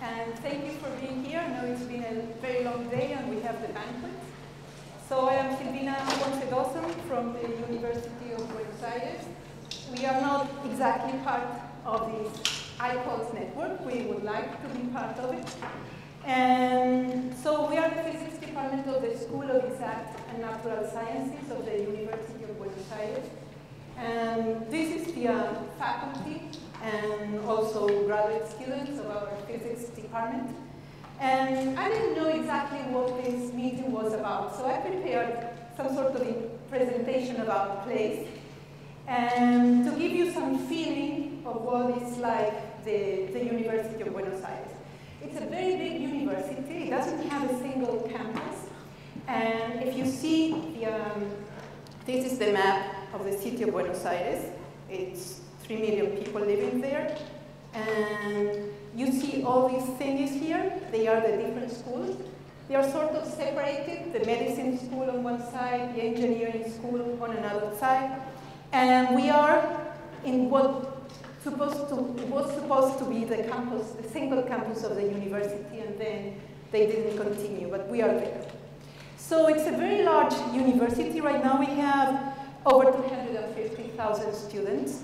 and thank you for being here. I know it's been a very long day and we have the banquet. So I am Silvina Dawson from the University of Buenos Aires. We are not exactly part of this iPoLS network. We would like to be part of it. And so we are the physics department of the School of Exact and Natural Sciences of the University of Buenos Aires. And this is the faculty and also graduate students of our physics department. And I didn't know exactly what this meeting was about, so I prepared some sort of a presentation about place and to give you some feeling of what it's like the University of Buenos Aires. It's a very big university. It doesn't have a single campus. And if you see, this is the map of the city of Buenos Aires. It's 3 million people living there. And you see all these things here. They are the different schools. They are sort of separated, the medicine school on one side, the engineering school on another side. And we are in what was supposed to be the campus, the single campus of the university, and then they didn't continue, but we are there. So it's a very large university. Right now we have over 250,000 students,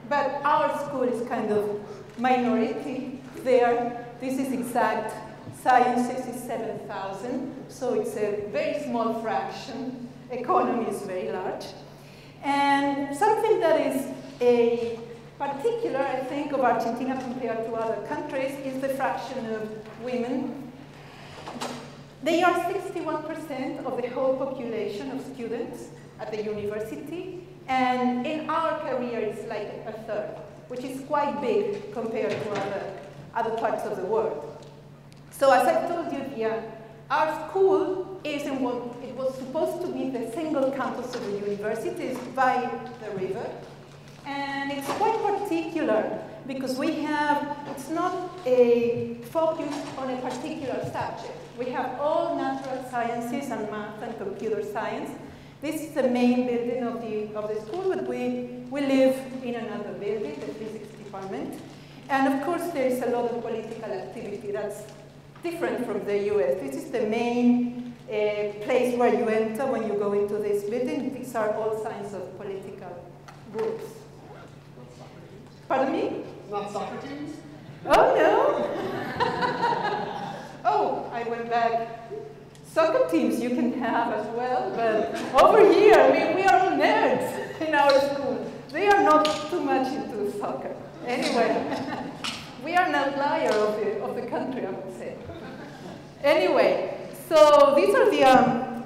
but our school is kind of minority there. This is exact sciences is 7,000, so it's a very small fraction. Economy is very large. And something that is a particular, I think, of Argentina compared to other countries is the fraction of women. They are 61% of the whole population of students at the university, and in our career it's like a third, which is quite big compared to other parts of the world. So as I told you, our school is in what it was supposed to be the single campus of the university, is by the river. And it's quite particular because it's not a focus on a particular subject. We have all natural sciences and math and computer science. This is the main building of the school, but we live in another building, the physics department. And of course, there is a lot of political activity that's different from the US. This is the main place where you enter when you go into this building. These are all signs of political groups. Pardon me? Not soccer teams? Oh, no. Oh, I went back. Soccer teams you can have as well, but over here, we are all nerds in our school. They are not too much into soccer. Anyway, we are an outlier of the country, I would say. Anyway, so these are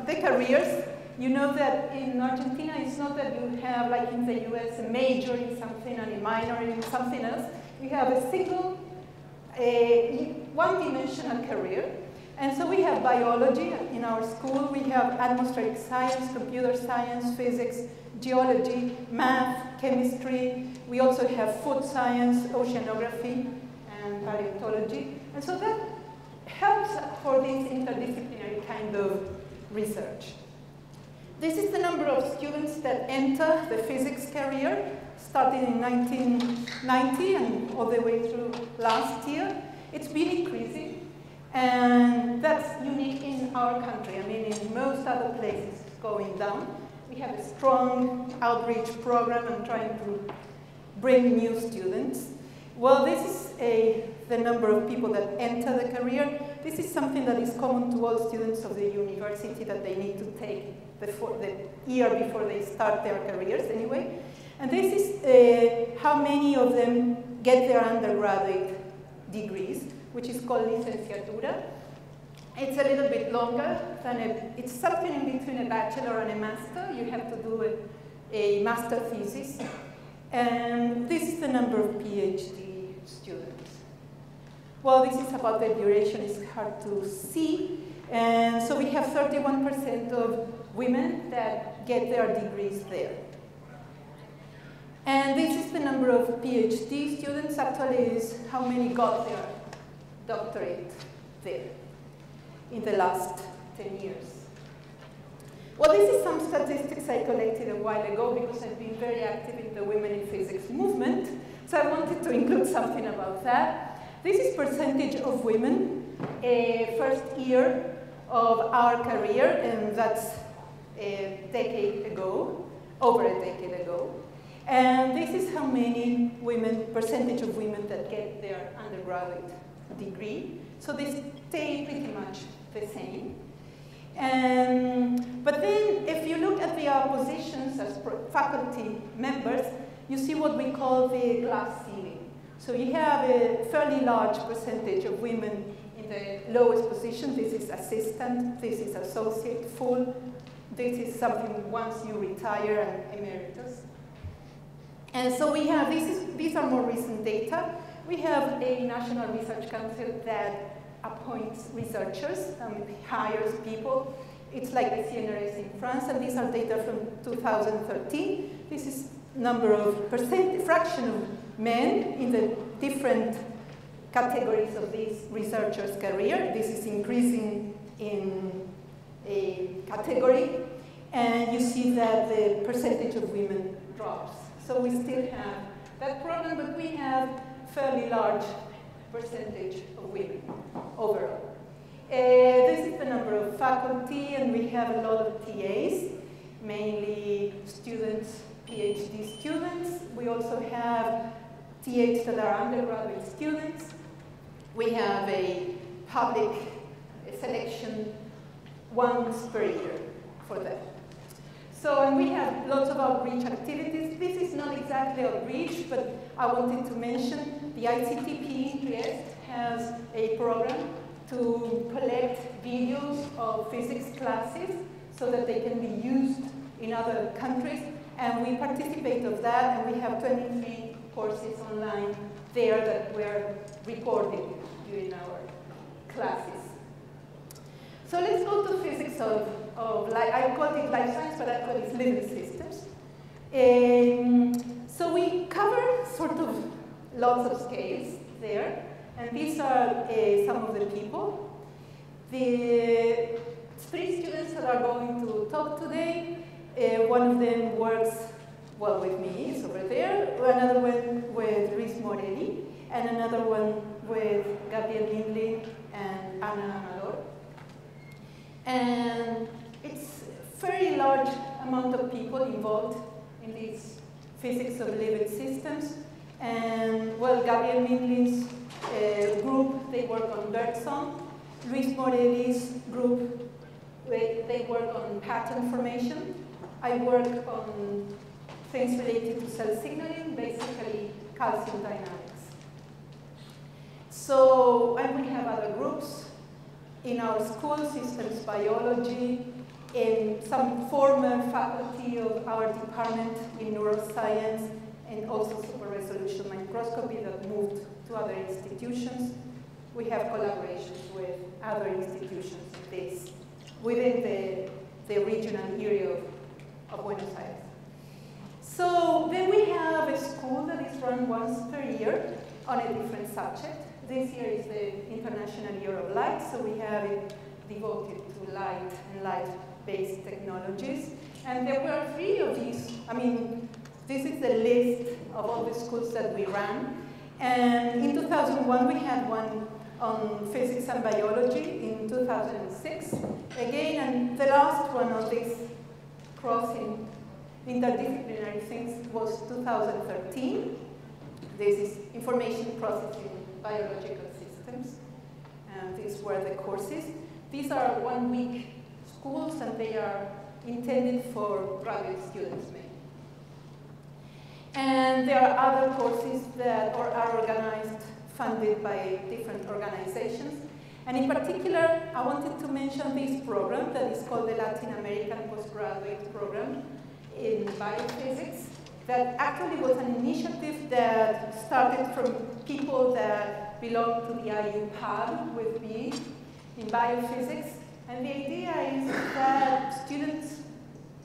the careers. You know that in Argentina, it's not that you have, like in the US, a major in something and a minor in something else. We have a single, one-dimensional career. And so we have biology in our school. We have atmospheric science, computer science, physics, geology, math, chemistry. We also have food science, oceanography, and paleontology. And so that helps for this interdisciplinary kind of research. This is the number of students that enter the physics career, starting in 1990 and all the way through last year. It's been increasing, and that's unique in our country. I mean, in most other places, it's going down. We have a strong outreach program and trying to bring new students. Well, this is the number of people that enter the career. This is something that is common to all students of the university that they need to take the year before they start their careers anyway. And this is how many of them get their undergraduate degrees, which is called licenciatura. It's a little bit longer than it's something in between a bachelor and a master. You have to do a master thesis. And this is the number of PhD students. Well, this is about the duration. It's hard to see. And so we have 31% of women that get their degrees there. And this is the number of PhD students. Actually, is how many got their doctorate there in the last 10 years. Well, this is some statistics I collected a while ago because I've been very active in the Women in Physics movement. So I wanted to include something about that. This is percentage of women first year of our career, and that's a decade ago, over a decade ago. And this is how many women, percentage of women that get their undergraduate degree. So they stay pretty much the same. But then if you look at their positions as faculty members, you see what we call the glass ceiling. So you have a fairly large percentage of women in the lowest position. This is assistant, this is associate, full. This is something once you retire and emeritus. And so we have, these are more recent data. We have a National Research Council that appoints researchers, hires people. It's like the CNRS in France, and these are data from 2013. This is number of fraction of men in the different categories of this researcher's career. This is increasing in a category, and you see that the percentage of women drops. So we still have that problem, but we have fairly large percentage of women overall. This is the number of faculty, and we have a lot of TAs, mainly students, PhD students. We also have TAs that are undergraduate students. We have a public selection once per year for that. So, and we have lots of outreach activities. This is not exactly outreach, but I wanted to mention the ICTP in Trieste has a program to collect videos of physics classes so that they can be used in other countries. And we participate of that, and we have 23 courses online there that were recorded during our classes. So let's go to physics of I called it life science, but I call it living systems. So we cover sort of lots of scales there, and these are some of the people. The 3 students that are going to talk today, one of them works, well, with me, is over there, another one with Luis Morelli, and another one with Gabriel Lindley and Ana Amador. And it's a very large amount of people involved in this physics of living systems. And, well, Gabriel Lindley's group, they work on birdsong. Luis Morelli's group, they work on pattern formation. I work on things related to cell signaling, basically calcium dynamics. So, and we have other groups in our school, systems biology, in some former faculty of our department in neuroscience, and also super resolution microscopy that moved to other institutions. We have collaborations with other institutions within the regional area of Buenos Aires. So then we have a school that is run once per year on a different subject. This year is the International Year of Light, so we have it devoted to light and light-based technologies. And there were 3 of these. I mean, this is the list of all the schools that we ran. And in 2001, we had one on physics and biology. In 2006, again, and the last one on this crossing interdisciplinary things was 2013. This is information processing biological systems, and these were the courses. These are 1-week schools, and they are intended for graduate students mainly. And there are other courses that are organized, funded by different organizations. And in particular, I wanted to mention this program that is called the Latin American Postgraduate Program in Biophysics, that actually was an initiative that started from people that belong to the IU PAB with me in biophysics. And the idea is that students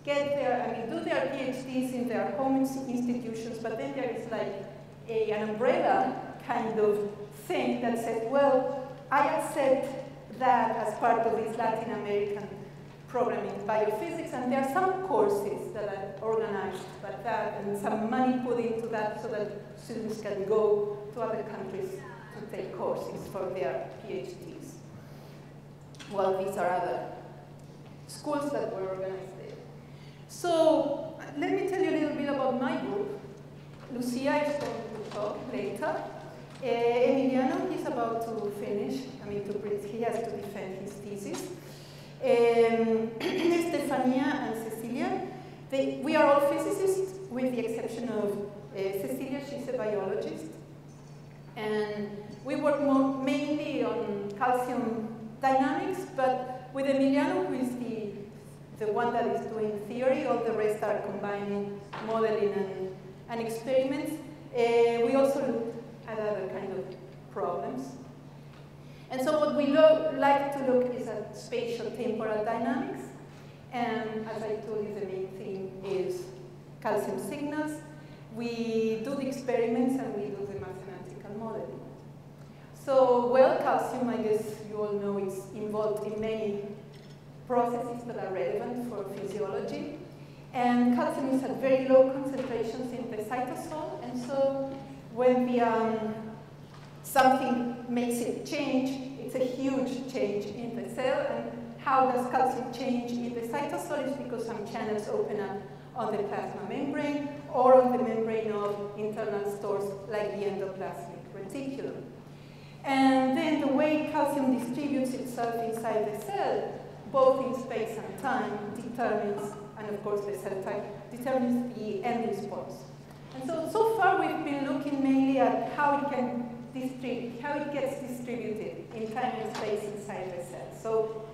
get do their PhDs in their home institutions, but then there is like an umbrella kind of thing that says, well, I accept that as part of this Latin American program in biophysics, and there are some courses that are organized like that, and some money put into that so that students can go to other countries to to take courses for their PhDs. Well, these are other schools that were organized there. So let me tell you a little bit about my group. Lucia is going to talk later. Emiliano, he's about to finish. He has to defend his thesis. Stefania and Cecilia, we are all physicists with the exception of Cecilia, she's a biologist. And we work mainly on calcium dynamics, but with Emiliano, who is the one that is doing theory, all the rest are combining modeling and experiments. We also look at other kind of problems. And so what we like to look is at spatial temporal dynamics. And as I told you, the main thing is calcium signals. We do the experiments and we do the mathematical modeling. So, well, calcium, I guess you all know, is involved in many processes that are relevant for physiology. And calcium is at very low concentrations in the cytosol. And so when something makes it change, it's a huge change in the cell. And how does calcium change in the cytosol is because some channels open up on the plasma membrane or on the membrane of internal stores like the endoplasmic reticulum. And then the way calcium distributes itself inside the cell, both in space and time, determines, and of course the cell type, determines the end response. And so far we've been looking mainly at how it gets distributed in time and space inside the cell. So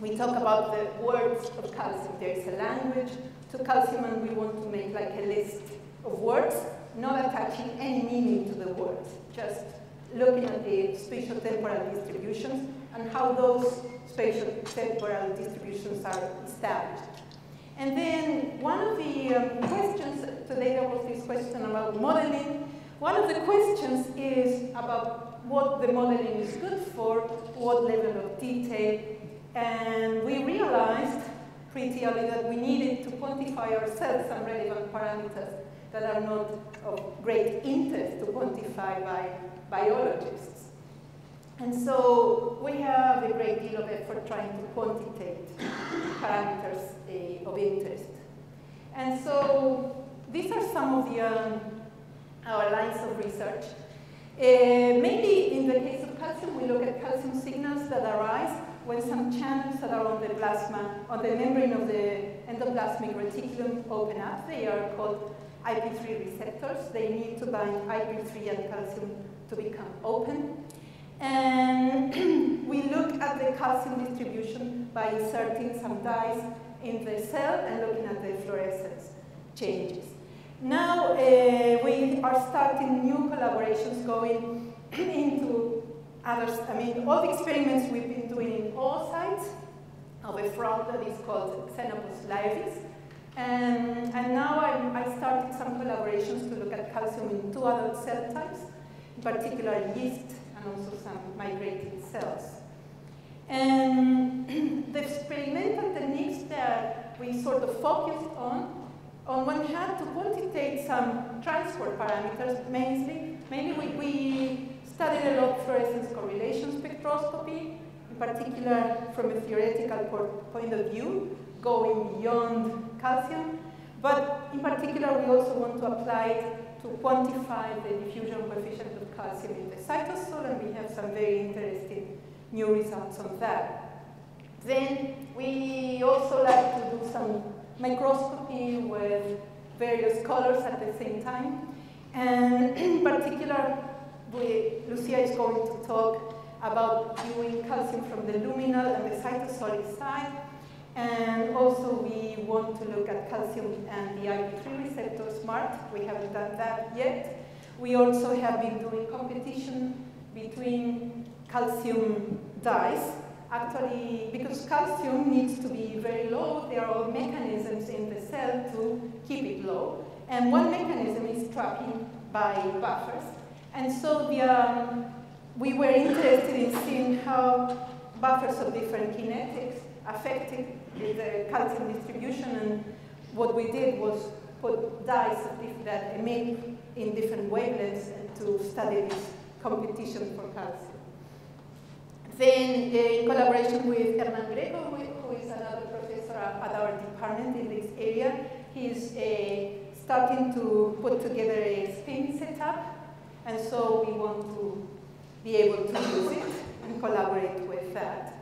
we talk about the words of calcium. There is a language to calcium, and we want to make like a list of words, not attaching any meaning to the words, just looking at the spatial temporal distributions and how those spatial temporal distributions are established. And then one of the questions, today there was this question about modeling. One of the questions is about what the modeling is good for, what level of detail, and we realized pretty early that we needed to quantify ourselves some relevant parameters that are not of great interest to quantify by biologists. And so we have a great deal of effort trying to quantitate parameters of interest. And so these are some of our lines of research. Mainly in the case of calcium, we look at calcium signals that arise when some channels that are on the plasma, on the membrane of the endoplasmic reticulum open up. They are called IP3 receptors. They need to bind IP3 and calcium to become open. And we look at the calcium distribution by inserting some dyes in the cell and looking at the fluorescence changes. Now we are starting new collaborations going into others. All the experiments we've been doing in oocytes of a frog that is called Xenopus laevis. And now I started some collaborations to look at calcium in 2 other cell types, in particular yeast and also some migrating cells. And the experimental techniques that we sort of focused on one hand, to quantitate some transport parameters, mainly we studied a lot fluorescence correlation spectroscopy, in particular from a theoretical point of view, going beyond calcium. But in particular, we also want to apply it to quantify the diffusion coefficient of calcium in the cytosol, and we have some very interesting new results on that. Then we also like to do some microscopy with various colors at the same time. And in particular, Lucia is going to talk about viewing calcium from the luminal and the cytosolic side. And also we want to look at calcium and the IP3 receptor SMART. We haven't done that yet. We also have been doing competition between calcium dyes. Actually, because calcium needs to be very low, there are mechanisms in the cell to keep it low. And one mechanism is trapping by buffers. And so we were interested in seeing how buffers of different kinetics affected the calcium distribution. And what we did was put dyes that emit in different wavelengths and to study this competition for calcium. Then, in collaboration with Hernan Greco, who is another professor at our department in this area, he's starting to put together a spin setup, and so we want to be able to use it and collaborate with that.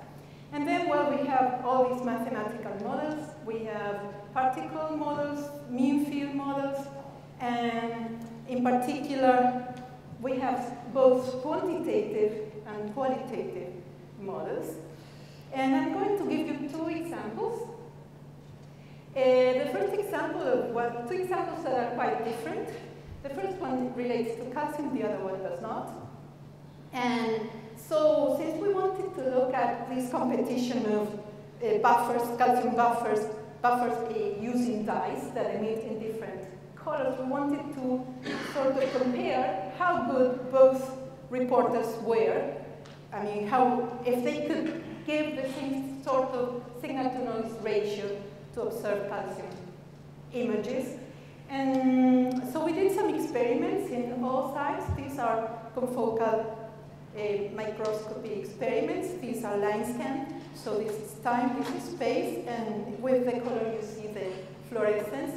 And then, well, we have all these mathematical models. We have particle models, mean field models, and in particular, we have both quantitative and qualitative models. And I'm going to give you two examples. The first example of two examples that are quite different. The first one relates to calcium, the other one does not. And so since we wanted to look at this competition of buffers, calcium buffers using dyes that emit in different colors, we wanted to sort of compare how good both reporters were. I mean, if they could give the same sort of signal-to-noise ratio to observe calcium images. And so we did some experiments in all sites. These are confocal microscopy experiments. These are line scan. So this is time, this is space, and with the color you see the fluorescence.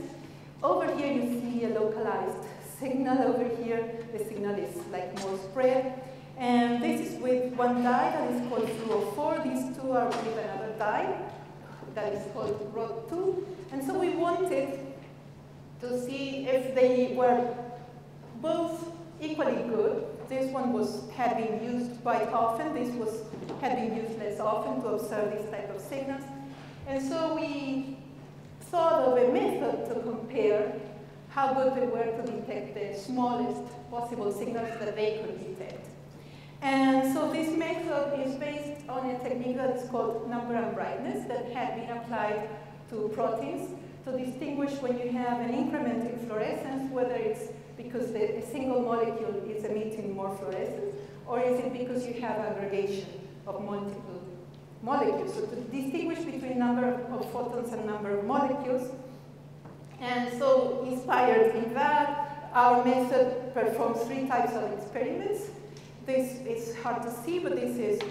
Over here you see a localized signal. Over here the signal is like more spread. And this is with one dye that is called fluo4. These two are with another dye that is called rod2. And so we wanted to see if they were both equally good. This one had been used quite often. This had been used less often to observe these type of signals. And so we thought of a method to compare how good they were to detect the smallest possible signals that they could detect. And so this method is based on a technique that is called number and brightness that had been applied to proteins to distinguish when you have an increment in fluorescence, whether it's because a single molecule is emitting more fluorescence, or is it because you have aggregation of multiple molecules. So to distinguish between number of photons and number of molecules. And so inspired in that, our method performs 3 types of experiments. This is hard to see, but this is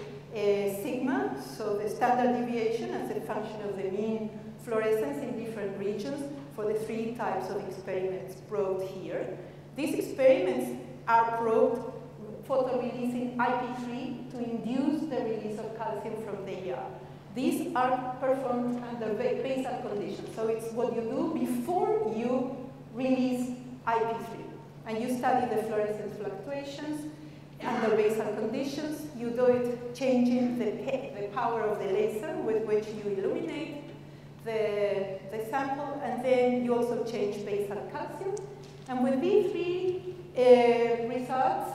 sigma, so the standard deviation as a function of the mean fluorescence in different regions for the 3 types of experiments probed here. These experiments are probed photoreleasing IP3 to induce the release of calcium from the ER. These are performed under basal conditions. So it's what you do before you release IP3. And you study the fluorescence fluctuations under basal conditions. You do it changing the power of the laser with which you illuminate the sample, and then you also change basal calcium. And with these 3 results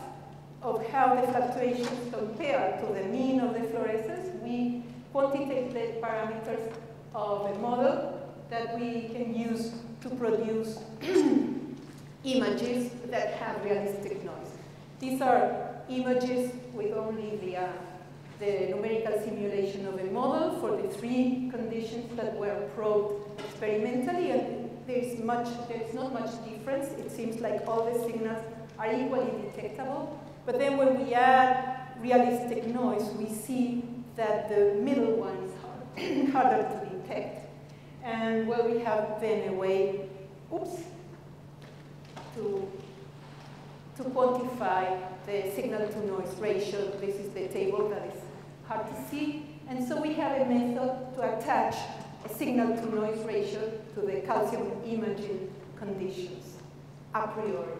of how the fluctuations compare to the mean of the fluorescence, we quantitate the parameters of a model that we can use to produce images that have realistic noise. These are images with only the numerical simulation of a model for the 3 conditions that were probed experimentally, and there's not much difference. It seems like all the signals are equally detectable, but then when we add realistic noise, we see that the middle one is harder to detect. And well, we have then a way, to quantify the signal-to-noise ratio. This is the table that is hard to see. And so we have a method to attach a signal-to-noise ratio to the calcium imaging conditions a priori.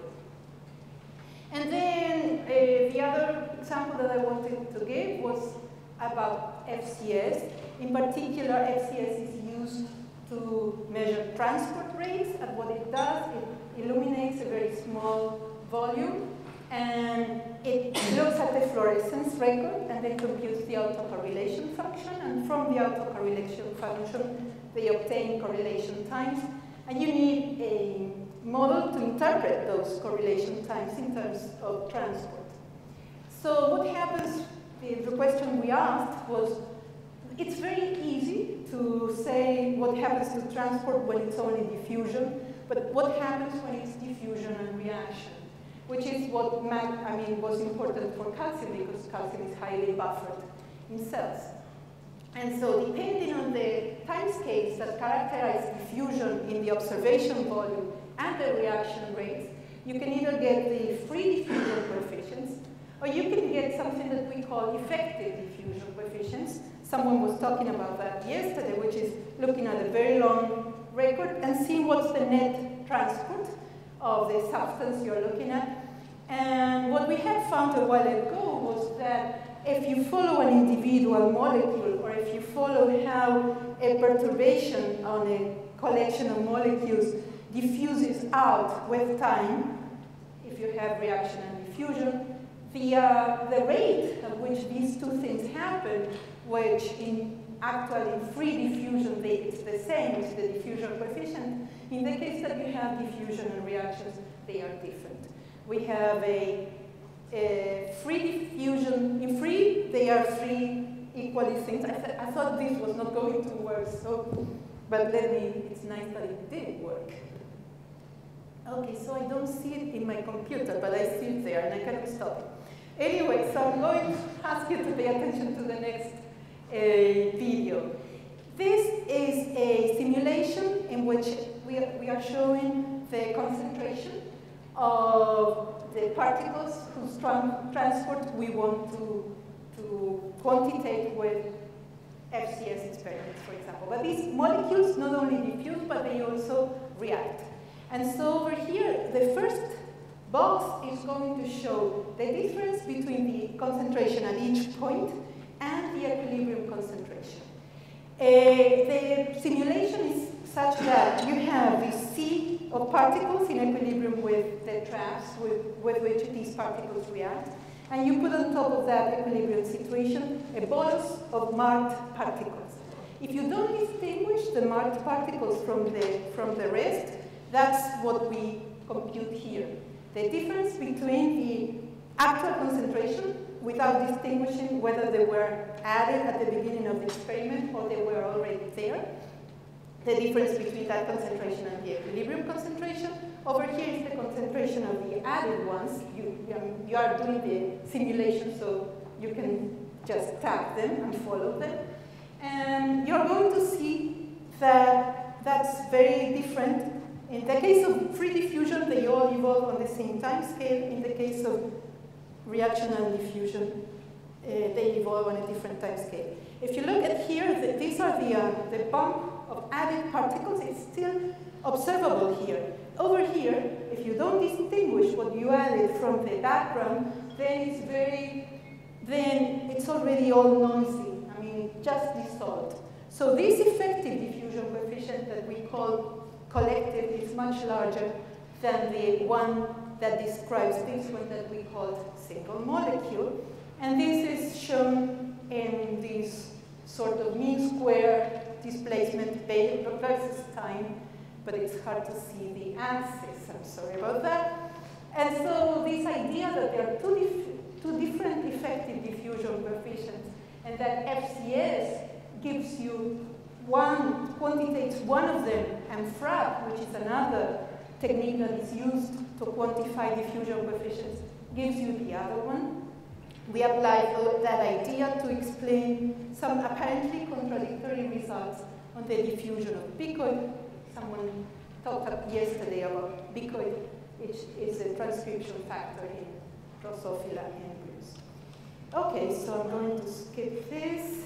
And then the other example that I wanted to give was about FCS. In particular, FCS is used to measure transport rates, and what it does, it illuminates a very small volume, and it looks at the fluorescence record, and then computes the autocorrelation function, and from the autocorrelation function, they obtain correlation times, and you need a model to interpret those correlation times in terms of transport. So what happens, the question we asked was, it's very easy to say what happens to transport when it's only diffusion, but what happens when it's diffusion and reaction? which is what was important for calcium, because calcium is highly buffered in cells. And so depending on the timescales that characterize diffusion in the observation volume and the reaction rates, you can either get the free diffusion coefficients, or you can get something that we call effective diffusion coefficients. Someone was talking about that yesterday, which is looking at a very long record and seeing what's the net transport of the substance you're looking at. And what we had found a while ago was that if you follow an individual molecule, or if you follow how a perturbation on a collection of molecules diffuses out with time, if you have reaction and diffusion, the rate at which these two things happen, which actually in free diffusion it's the same, it's the diffusion coefficient. In the case that you have diffusion and reactions, they are different. We have a free diffusion. In free, they are three equally things. I thought this was not going to work, but it's nice that it did work. Okay, so I don't see it in my computer, but I see it there, and I cannot stop it. Anyway, so I'm going to ask you to pay attention to the next video. This is a simulation in which we are showing the concentration of the particles whose transport we want to quantitate with FCS experiments, for example. But these molecules not only diffuse, but they also react. And so over here, the first box is going to show the difference between the concentration at each point and the equilibrium concentration. The simulation is such that you have this sea of particles in equilibrium with the traps with which these particles react, and you put on top of that equilibrium situation a bolus of marked particles. If you don't distinguish the marked particles from the rest, that's what we compute here. The difference between the actual concentration without distinguishing whether they were added at the beginning of the experiment or they were already there. The difference between that concentration and the equilibrium concentration. Over here is the concentration of the added ones. You are doing the simulation, so you can just tag them and follow them. And you're going to see that that's very different. In the case of free diffusion, they all evolve on the same time scale. In the case of reaction and diffusion, they evolve on a different time scale. If you look at here, these are the bump of added particles. It's still observable here. Over here, if you don't distinguish what you added from the background, then it's already all noisy. I mean, it just dissolved. So this effective diffusion coefficient that we call collective is much larger than the one that describes this one that we call single molecule. And this is shown in this sort of mean square displacement versus time, but it's hard to see the axis. I'm sorry about that. And so this idea that there are two different effective diffusion coefficients, and that FCS gives you quantitates one of them, and FRAP, which is another technique that is used to quantify diffusion coefficients, gives you the other one. We applied that idea to explain some apparently contradictory results on the diffusion of bicoid. Someone talked yesterday about bicoid, which is a transcription factor in Drosophila embryos. Okay, so I'm going to skip this.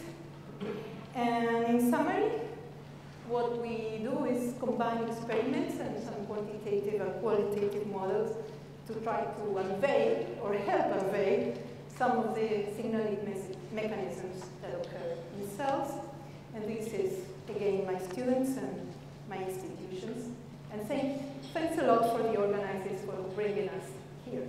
And in summary, what we do is combine experiments and some quantitative and qualitative models to try to unveil or help unveil some of the signaling mechanisms that occur in cells. And this is, again, my students and my institutions. And thanks a lot for the organizers for bringing us here.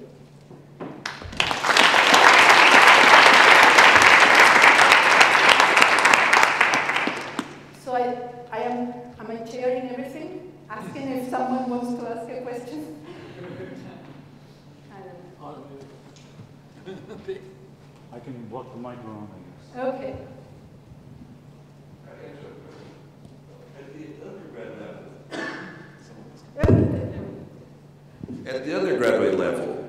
So am I chairing everything? Asking if someone wants to ask a question? I can walk the mic around, I guess. Okay. At the undergraduate level,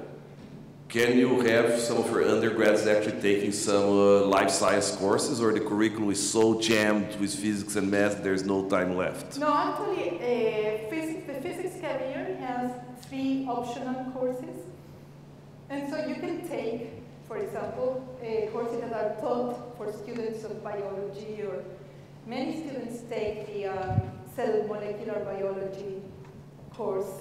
can you have some of your undergrads actually taking some life science courses, or the curriculum is so jammed with physics and math there's no time left? No, actually, the physics career has 3 optional courses. And so you can take, for example, courses that are taught for students of biology, or many students take the cell molecular biology course